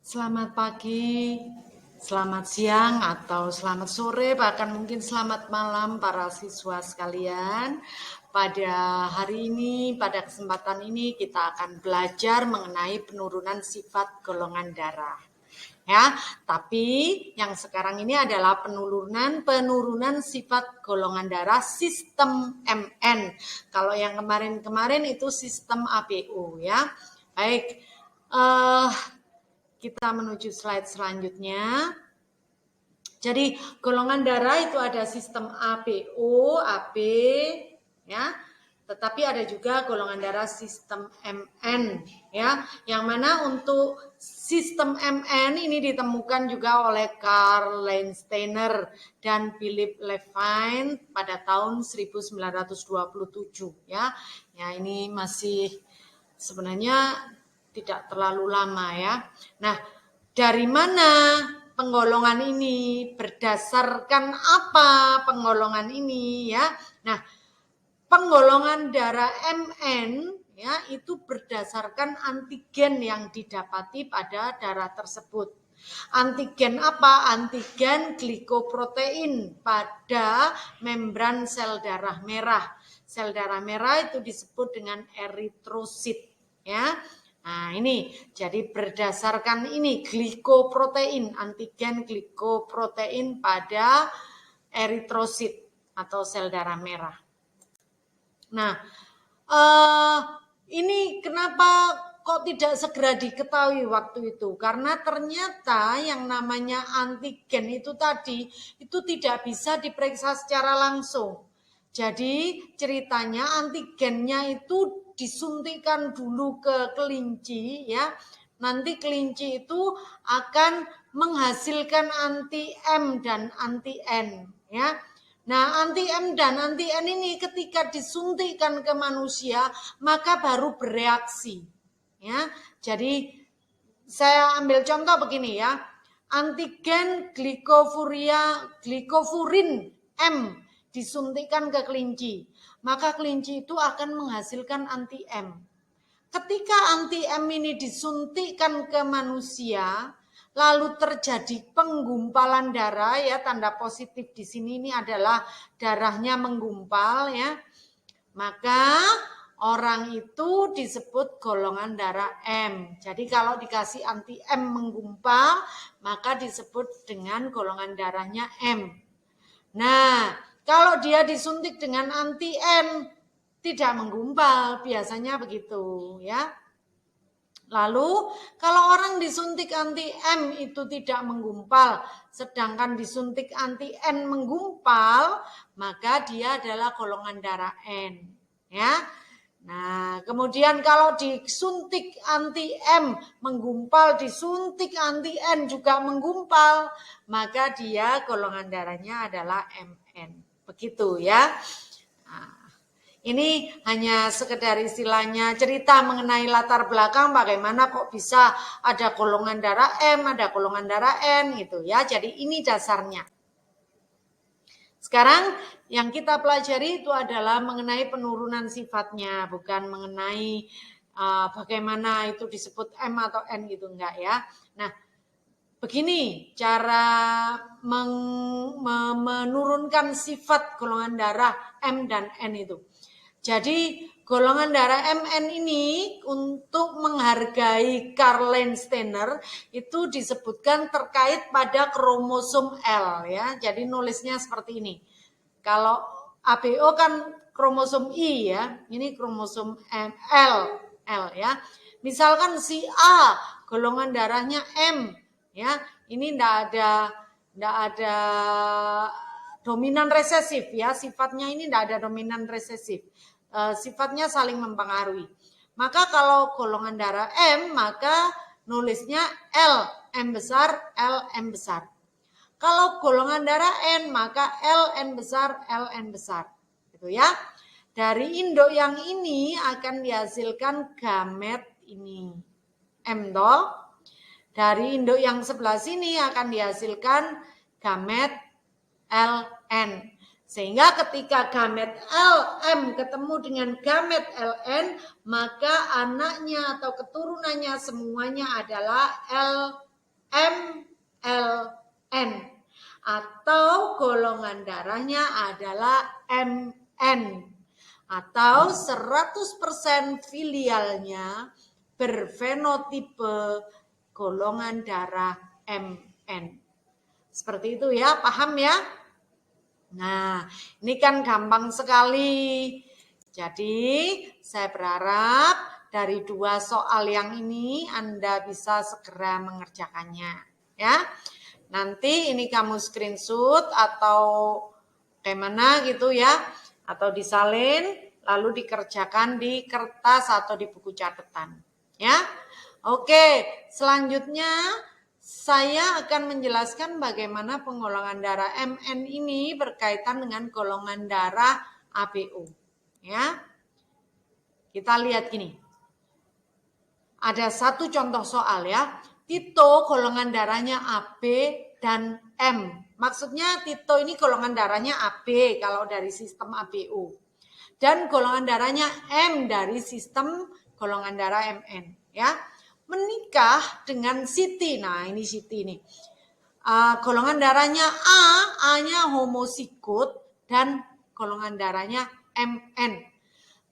Selamat pagi, selamat siang, atau selamat sore, bahkan mungkin selamat malam para siswa sekalian. Pada hari ini, pada kesempatan ini kita akan belajar mengenai penurunan sifat golongan darah. Ya, tapi yang sekarang ini adalah penurunan sifat golongan darah sistem MN. Kalau yang kemarin-kemarin itu sistem ABO ya. Baik, kita menuju slide selanjutnya. Jadi golongan darah itu ada sistem ABO, AB, ya. Tetapi ada juga golongan darah sistem MN, ya. Yang mana untuk sistem MN ini ditemukan juga oleh Karl Landsteiner dan Philip Levine pada tahun 1927, ya. Ya, ini masih sebenarnya tidak terlalu lama ya. Nah, dari mana penggolongan ini? Berdasarkan apa penggolongan ini ya? Nah, penggolongan darah MN ya itu berdasarkan antigen yang didapati pada darah tersebut. Antigen apa? Antigen glikoprotein pada membran sel darah merah. Sel darah merah itu disebut dengan eritrosit ya. Nah, ini jadi berdasarkan ini glikoprotein, antigen glikoprotein pada eritrosit atau sel darah merah. Nah, ini kenapa kok tidak segera diketahui waktu itu? Karena ternyata yang namanya antigen itu tadi itu tidak bisa diperiksa secara langsung. Jadi ceritanya antigennya itu disuntikkan dulu ke kelinci ya. Nanti kelinci itu akan menghasilkan anti M dan anti N ya. Nah, anti M dan anti N ini ketika disuntikkan ke manusia, maka baru bereaksi. Ya, jadi saya ambil contoh begini ya. Antigen glikofurin M disuntikkan ke kelinci, maka kelinci itu akan menghasilkan anti M. Ketika anti M ini disuntikkan ke manusia, lalu terjadi penggumpalan darah ya, tanda positif di sini ini adalah darahnya menggumpal ya. Maka orang itu disebut golongan darah M. Jadi kalau dikasih anti M menggumpal, maka disebut dengan golongan darahnya M. Nah, kalau dia disuntik dengan anti N, tidak menggumpal, biasanya begitu ya. Lalu kalau orang disuntik anti M itu tidak menggumpal, sedangkan disuntik anti N menggumpal, maka dia adalah golongan darah N. Ya. Nah, kemudian kalau disuntik anti M menggumpal, disuntik anti N juga menggumpal, maka dia golongan darahnya adalah MN. Begitu ya. Nah, ini hanya sekedar istilahnya cerita mengenai latar belakang bagaimana kok bisa ada golongan darah M, ada golongan darah N gitu ya. Jadi ini dasarnya. Sekarang yang kita pelajari itu adalah mengenai penurunan sifatnya, bukan mengenai bagaimana itu disebut M atau N gitu enggak ya. Nah, begini cara menurunkan sifat golongan darah M dan N itu. Jadi golongan darah MN ini untuk menghargai Karl Landsteiner itu disebutkan terkait pada kromosom L ya. Jadi nulisnya seperti ini. Kalau ABO kan kromosom I ya. Ini kromosom L ya. Misalkan si A golongan darahnya M ya. Ini enggak ada dominan resesif ya. Sifatnya ini enggak ada dominan resesif. Sifatnya saling mempengaruhi. Maka kalau golongan darah M, maka nulisnya L, M besar, L, M besar. Kalau golongan darah N, maka L, N besar, L, N besar. Gitu ya. Dari induk yang ini akan dihasilkan gamet ini. M toh. Dari induk yang sebelah sini akan dihasilkan gamet LN. Sehingga ketika gamet LM ketemu dengan gamet LN, maka anaknya atau keturunannya semuanya adalah MLN. Atau golongan darahnya adalah MN. Atau 100% filialnya berfenotipe golongan darah MN. Seperti itu ya, paham ya? Nah, ini kan gampang sekali. Jadi, saya berharap dari 2 soal yang ini Anda bisa segera mengerjakannya. Ya, nanti ini kamu screenshot atau kayak mana gitu ya, atau disalin, lalu dikerjakan di kertas atau di buku catatan. Ya, oke. Selanjutnya saya akan menjelaskan bagaimana penggolongan darah MN ini berkaitan dengan golongan darah ABO. Ya, kita lihat gini. Ada satu contoh soal ya. Tito golongan darahnya AB dan M. Maksudnya Tito ini golongan darahnya AB kalau dari sistem ABO. Dan golongan darahnya M dari sistem golongan darah MN. Ya, menikah dengan Siti. Nah, ini Siti nih. Golongan darahnya A-nya homozigot dan golongan darahnya MN.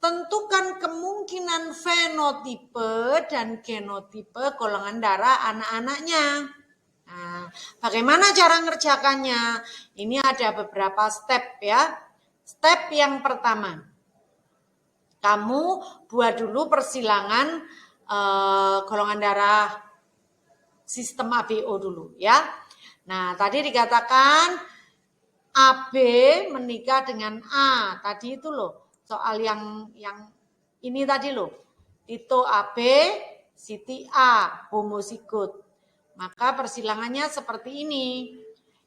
Tentukan kemungkinan fenotipe dan genotipe golongan darah anak-anaknya. Nah, bagaimana cara ngerjakannya? Ini ada beberapa step ya. Step yang pertama, kamu buat dulu persilangan golongan darah sistem ABO dulu ya. Nah, tadi dikatakan AB menikah dengan A. Tadi itu loh. Soal yang ini tadi loh. Tito AB, Siti A, homozigot. Maka persilangannya seperti ini.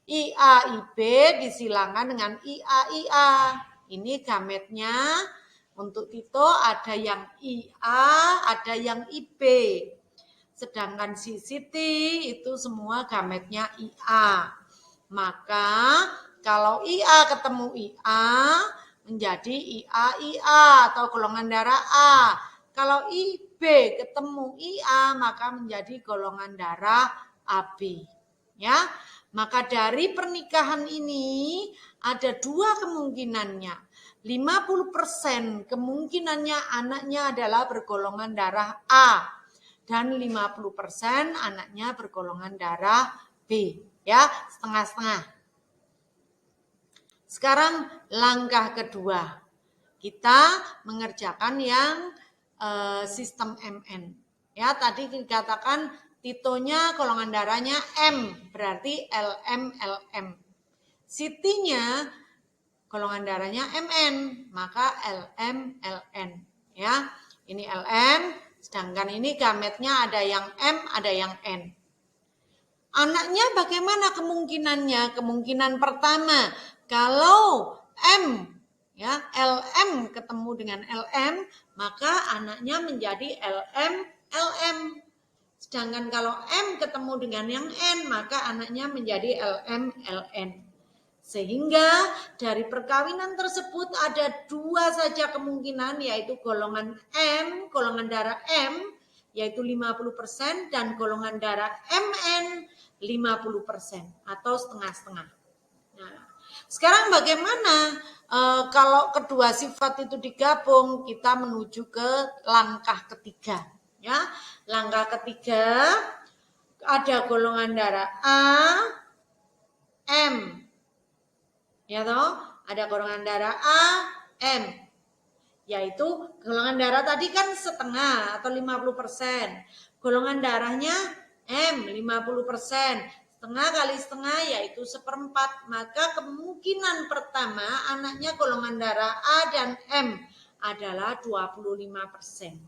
IA IB disilangkan dengan IA IA. Ini gametnya untuk Tito ada yang IA, ada yang IB. Sedangkan si Siti itu semua gametnya IA. Maka kalau IA ketemu IA menjadi IA atau golongan darah A. Kalau IB ketemu IA maka menjadi golongan darah AB. Ya, maka dari pernikahan ini ada 2 kemungkinannya. 50% kemungkinannya anaknya adalah bergolongan darah A dan 50% anaknya bergolongan darah B. Ya, setengah-setengah. Sekarang langkah kedua, kita mengerjakan yang sistem MN. Ya, tadi dikatakan Titonya golongan darahnya M, berarti LM LM. Sitinya golongan darahnya MN, maka LM LN. Ya, ini LM, sedangkan ini gametnya ada yang M, ada yang N. Anaknya bagaimana kemungkinannya? Kemungkinan pertama, kalau M ya LM ketemu dengan LM, maka anaknya menjadi LM LM. Sedangkan kalau M ketemu dengan yang N, maka anaknya menjadi LM LN. Sehingga dari perkawinan tersebut ada 2 saja kemungkinan, yaitu golongan M, golongan darah M, yaitu 50%, dan golongan darah MN 50% atau setengah-setengah. Nah, sekarang bagaimana kalau kedua sifat itu digabung, kita menuju ke langkah ketiga. Ya, langkah ketiga ada golongan darah A, M. Ya toh, ada golongan darah A, M. Yaitu golongan darah tadi kan setengah atau 50%. Golongan darahnya M 50%. Setengah kali setengah yaitu 1/4. Maka kemungkinan pertama anaknya golongan darah A dan M adalah 25%.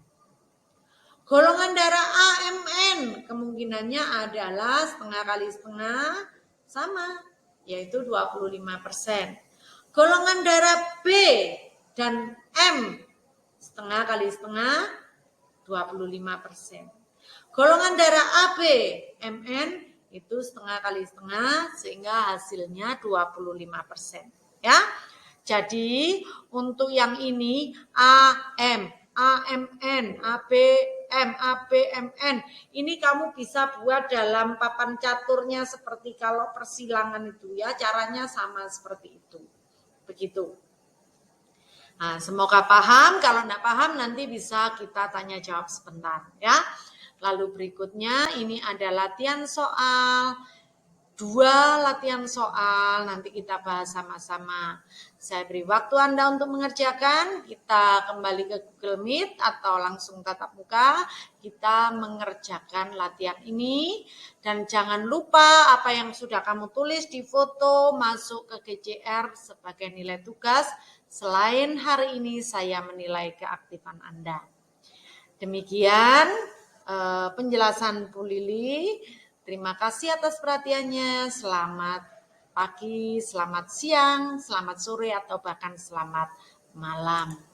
Golongan darah AMN kemungkinannya adalah setengah kali setengah sama, yaitu 25%. Golongan darah B dan M setengah kali setengah 25%. Golongan darah AB MN itu setengah kali setengah sehingga hasilnya 25%. Ya. Jadi untuk yang ini AM, AMN, AB, M, A, B, M, N. Ini kamu bisa buat dalam papan caturnya seperti kalau persilangan itu ya. Caranya sama seperti itu. Begitu. Nah, semoga paham. Kalau enggak paham nanti bisa kita tanya jawab sebentar ya. Lalu berikutnya ini ada latihan soal. 2 latihan soal, nanti kita bahas sama-sama. Saya beri waktu Anda untuk mengerjakan, kita kembali ke Google Meet atau langsung tatap muka, kita mengerjakan latihan ini. Dan jangan lupa apa yang sudah kamu tulis di foto, masuk ke GCR sebagai nilai tugas. Selain hari ini saya menilai keaktifan Anda. Demikian penjelasan Bu Lili. Terima kasih atas perhatiannya. Selamat pagi, selamat siang, selamat sore, atau bahkan selamat malam.